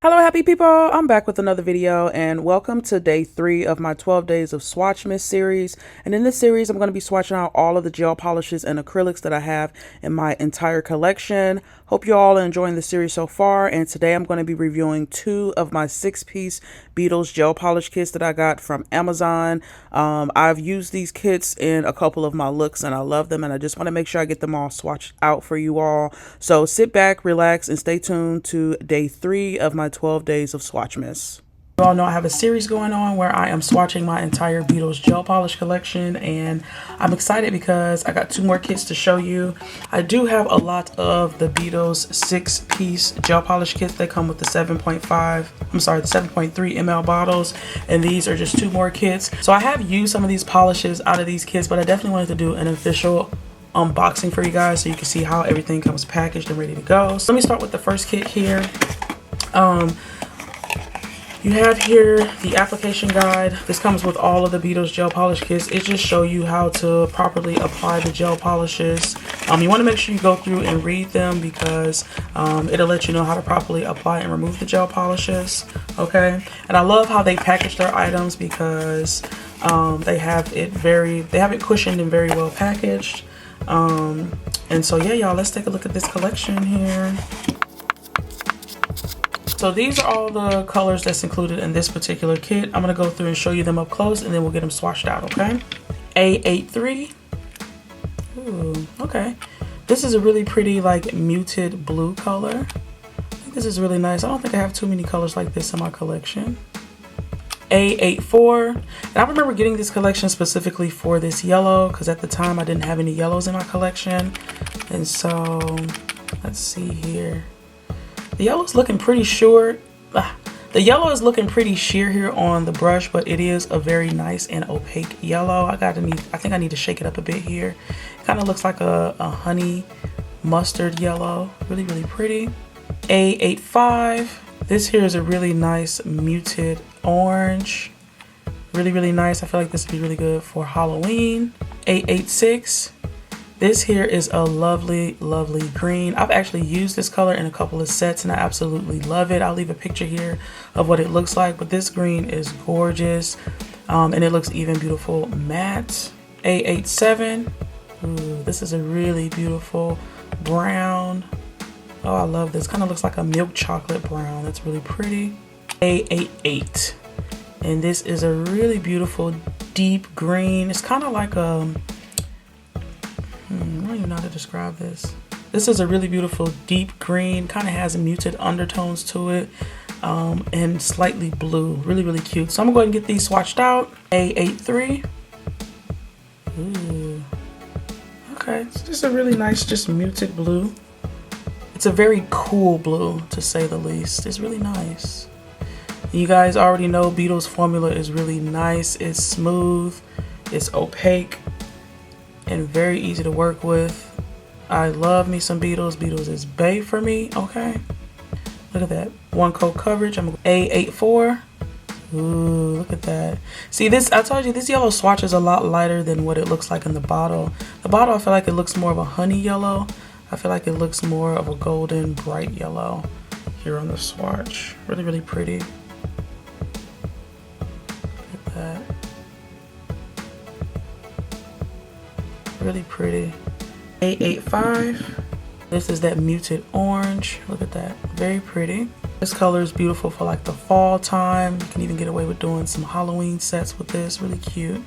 Hello, happy people. I'm back with another video and welcome to day 3 of my 12 days of Swatchmas series. And in this series, I'm going to be swatching out all of the gel polishes and acrylics that I have in my entire collection. Hope you all are enjoying the series so far. And today I'm going to be reviewing 2 of my 6-piece Beetles gel polish kits that I got from Amazon. I've used these kits in a couple of my looks and I love them. And I just want to make sure I get them all swatched out for you all. So sit back, relax, and stay tuned to day 3 of my 12 days of Swatchmas. You all know I have a series going on where I am swatching my entire Beetles gel polish collection, and I'm excited because I got 2 more kits to show you. I do have a lot of the Beetles 6-piece gel polish kits. They come with the 7.5, I'm sorry, the 7.3 ml bottles, and these are just 2 more kits. So I have used some of these polishes out of these kits, but I definitely wanted to do an official unboxing for you guys so you can see how everything comes packaged and ready to go. So let me start with the first kit here. You have here the application guide. This comes with all of the Beetles gel polish kits. It just shows you how to properly apply the gel polishes. You want to make sure you go through and read them because it'll let you know how to properly apply and remove the gel polishes. Okay, and I love how they package their items because they have it cushioned and very well packaged. And so yeah, y'all, let's take a look at this collection here. So these are all the colors that's included in this particular kit. I'm gonna go through and show you them up close and then we'll get them swatched out, okay? A83. Ooh, okay. This is a really pretty like muted blue color. I think this is really nice. I don't think I have too many colors like this in my collection. A84. And I remember getting this collection specifically for this yellow because at the time I didn't have any yellows in my collection. And so let's see here. The yellow is looking pretty short. The yellow is looking pretty sheer here on the brush, but it is a very nice and opaque yellow. I think I need to shake it up a bit here. It kind of looks like a honey mustard yellow. Really, really pretty. A85. This here is a really nice muted orange. Really, really nice. I feel like this would be really good for Halloween. A86. This here is a lovely, lovely green. I've actually used this color in a couple of sets and I absolutely love it. I'll leave a picture here of what it looks like, but this green is gorgeous. And it looks even beautiful matte. A87. Ooh, this is a really beautiful brown. Oh, I love this. Kind of looks like a milk chocolate brown. That's really pretty. A88. And this is a really beautiful deep green. It's kind of like a I don't even know how to describe this. This is a really beautiful deep green, kind of has muted undertones to it, and slightly blue. Really, really cute. So I'm gonna go ahead and get these swatched out. A83. Ooh. Okay, it's just a really nice, just muted blue. It's a very cool blue, to say the least. It's really nice. You guys already know Beetles formula is really nice. It's smooth, it's opaque, and very easy to work with. I love me some Beetles. Beetles is bae for me, okay? Look at that. 1 coat coverage. I'm A84. Ooh, look at that. See this, I told you this yellow swatch is a lot lighter than what it looks like in the bottle. The bottle, I feel like it looks more of a honey yellow. I feel like it looks more of a golden bright yellow here on the swatch. Really, really pretty. Look at that. Really pretty. A85. This is that muted orange. Look at that. Very pretty. This color is beautiful for like the fall time. You can even get away with doing some Halloween sets with this. Really cute.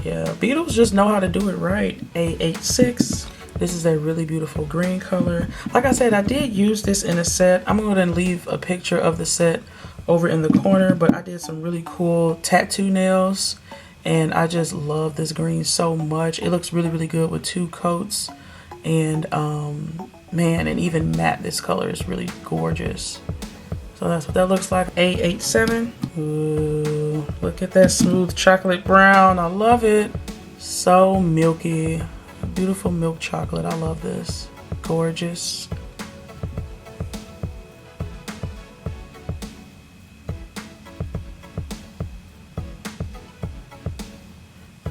Yeah, Beetles just know how to do it right. A86. This is a really beautiful green color. Like I said, I did use this in a set. I'm going to leave a picture of the set over in the corner, but I did some really cool tattoo nails. And I just love this green so much. It looks really, really good with 2 coats. And man, and even matte, this color is really gorgeous. So that's what that looks like. A87. Ooh, look at that smooth chocolate brown. I love it. So milky. Beautiful milk chocolate. I love this. Gorgeous.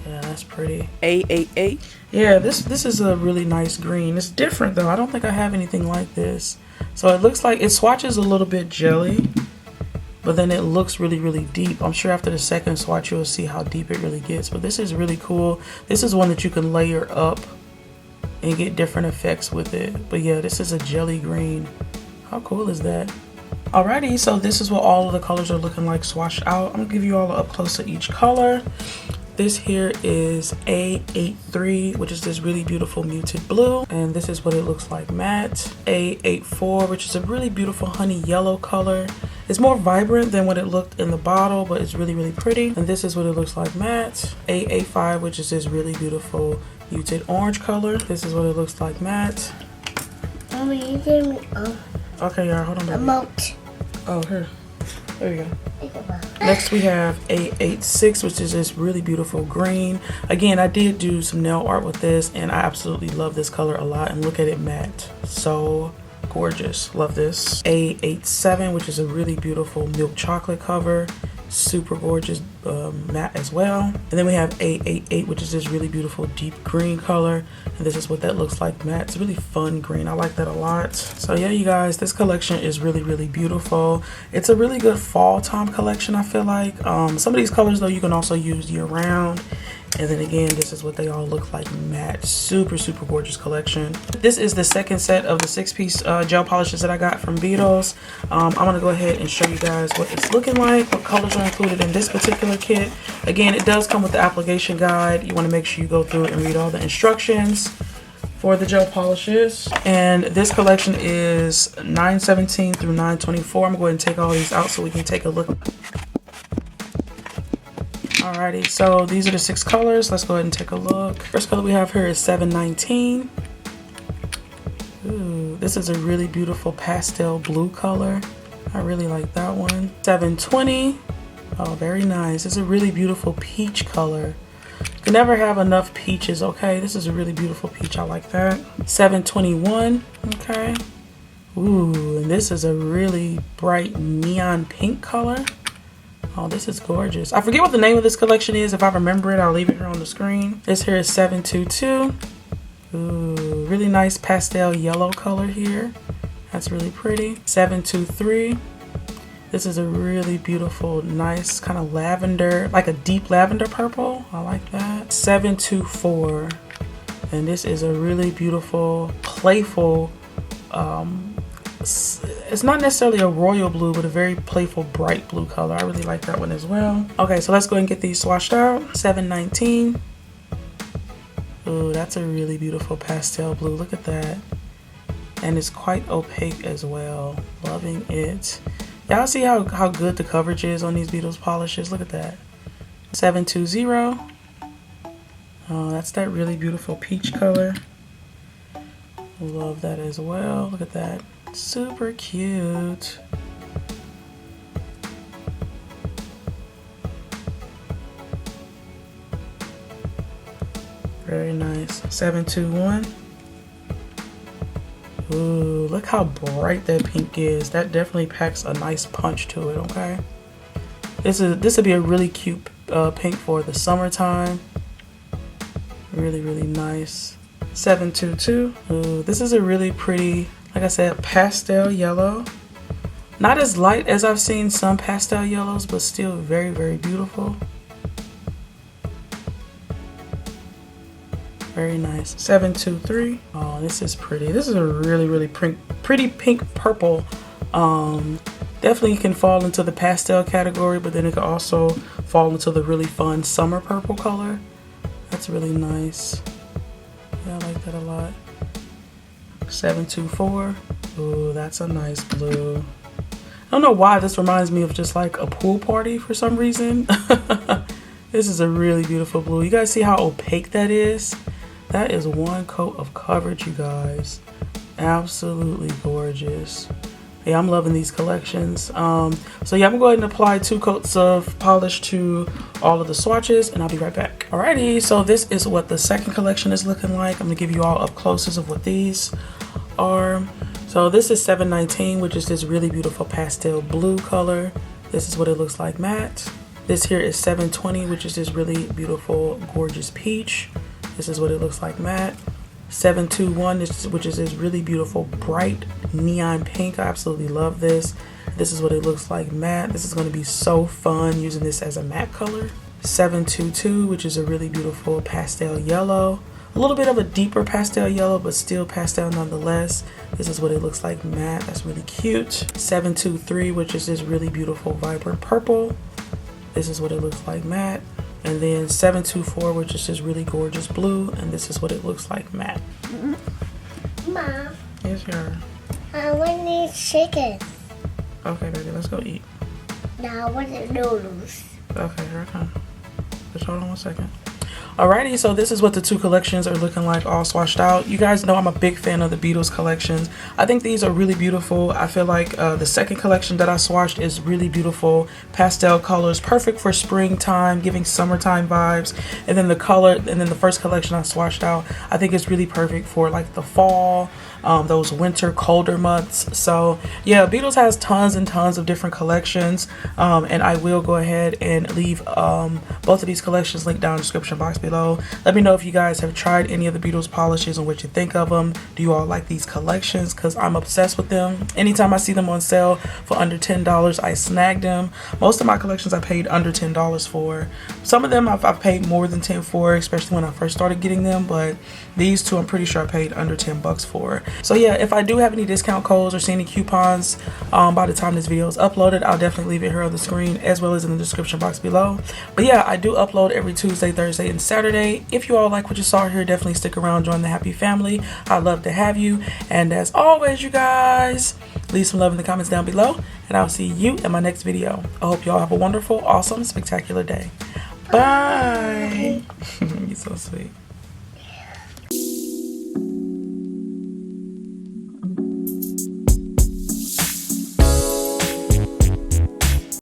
Yeah, that's pretty. A88. Yeah, this is a really nice green. It's different though. I don't think I have anything like this. So it looks like it swatches a little bit jelly, but then it looks really, really deep. I'm sure after the second swatch you'll see how deep it really gets, but this is really cool. This is one that you can layer up and get different effects with it. But yeah, this is a jelly green. How cool is that? Alrighty, so this is what all of the colors are looking like swatched out. I'm gonna give you all an up close of each color. This here is A83, which is this really beautiful muted blue, and this is what it looks like matte. A84, which is a really beautiful honey yellow color. It's more vibrant than what it looked in the bottle, but it's really, really pretty. And this is what it looks like matte. A85, which is this really beautiful muted orange color. This is what it looks like matte. Mommy, you gave me Okay, y'all, hold on. a moat. Oh, here. There you go. Next we have A86, which is this really beautiful green. Again, I did do some nail art with this, and I absolutely love this color a lot. And look at it matte. So gorgeous. Love this. A87, which is a really beautiful milk chocolate cover. Super gorgeous matte as well. And then we have A88, which is this really beautiful deep green color, and this is what that looks like matte. It's a really fun green. I like that a lot. So yeah, you guys, this collection is really, really beautiful. It's a really good fall time collection, I feel like. Some of these colors though you can also use year round. And then again, this is what they all look like matte. Super, super gorgeous collection. This is the second set of the 6-piece gel polishes that I got from Beetles. I'm gonna go ahead and show you guys what it's looking like, what colors are included in this particular kit. Again, it does come with the application guide. You wanna make sure you go through it and read all the instructions for the gel polishes. And this collection is 917 through 924. I'm going to go ahead and take all these out so we can take a look. Alrighty, so these are the 6 colors. Let's go ahead and take a look. First color we have here is 719. Ooh, this is a really beautiful pastel blue color. I really like that one. 720. Oh, very nice. It's a really beautiful peach color. You can never have enough peaches, okay? This is a really beautiful peach. I like that. 721. Okay. Ooh, and this is a really bright neon pink color. Oh, this is gorgeous. I forget what the name of this collection is. If I remember it, I'll leave it here on the screen. This here is 722. Ooh, really nice pastel yellow color here. That's really pretty. 723. This is a really beautiful, nice kind of lavender, like a deep lavender purple. I like that. 724. And this is a really beautiful, playful, it's not necessarily a royal blue, but a very playful bright blue color. I really like that one as well. Okay, so let's go ahead and get these swatched out. 719. Ooh, that's a really beautiful pastel blue. Look at that. And it's quite opaque as well. Loving it. Y'all see how good the coverage is on these Beetles polishes? Look at that. 720. Oh, that's that really beautiful peach color. Love that as well. Look at that. Super cute. Very nice. 721. Ooh, look how bright that pink is. That definitely packs a nice punch to it, okay? This would be a really cute pink for the summertime. Really, really nice. 722. Ooh, this is a really pretty, like I said, pastel yellow. Not as light as I've seen some pastel yellows, but still very, very beautiful. Very nice. 723. Oh, this is pretty. This is a really, really pretty pink purple. Definitely can fall into the pastel category, but then it could also fall into the really fun summer purple color. That's really nice. Yeah, I like that a lot. 724. Ooh, that's a nice blue. I don't know why this reminds me of just like a pool party for some reason. This is a really beautiful blue. You guys see how opaque that is? That is one coat of coverage, you guys. Absolutely gorgeous. Yeah, I'm loving these collections. So yeah, I'm gonna go ahead and apply 2 coats of polish to all of the swatches, and I'll be right back. Alrighty, so this is what the second collection is looking like. I'm gonna give you all up closes of what these are. So this is 719, which is this really beautiful pastel blue color. This is what it looks like matte. This here is 720, which is this really beautiful, gorgeous peach. This is what it looks like matte. 721, which is this really beautiful bright neon pink. I absolutely love this. This is what it looks like matte. This is going to be so fun using this as a matte color. 722, which is a really beautiful pastel yellow. A little bit of a deeper pastel yellow, but still pastel nonetheless. This is what it looks like matte. That's really cute. 723, which is this really beautiful vibrant purple. This is what it looks like matte. And then 724, which is this really gorgeous blue. And this is what it looks like matte. Mom, Yes, sir. I want to eat chicken. Okay, baby, let's go eat. Now I want the noodles. Okay, here I come. Just hold on 1 second. Alrighty, so this is what the two collections are looking like all swatched out. You guys know I'm a big fan of the Beetles collections. I think these are really beautiful. I feel like the second collection that I swatched is really beautiful. Pastel colors, perfect for springtime, giving summertime vibes. And then the first collection I swatched out, I think it's really perfect for like the fall, those winter colder months. So yeah, Beetles has tons and tons of different collections, and I will go ahead and leave both of these collections linked down in the description box below. Let me know if you guys have tried any of the Beetles polishes and what you think of them. Do you all like these collections? Because I'm obsessed with them. Anytime I see them on sale for under $10, I snag them. Most of my collections I paid under $10 for. Some of them I've paid more than 10 for, especially when I first started getting them, but these two I'm pretty sure I paid under 10 bucks for. So yeah, if I do have any discount codes or see any coupons by the time this video is uploaded, I'll definitely leave it here on the screen as well as in the description box below. But yeah, I do upload every Tuesday, Thursday, and Saturday. If you all like what you saw here, definitely stick around, join the happy family. I'd love to have you. And as always, you guys, leave some love in the comments down below, and I'll see you in my next video. I hope you all have a wonderful, awesome, spectacular day. Bye. You're so sweet.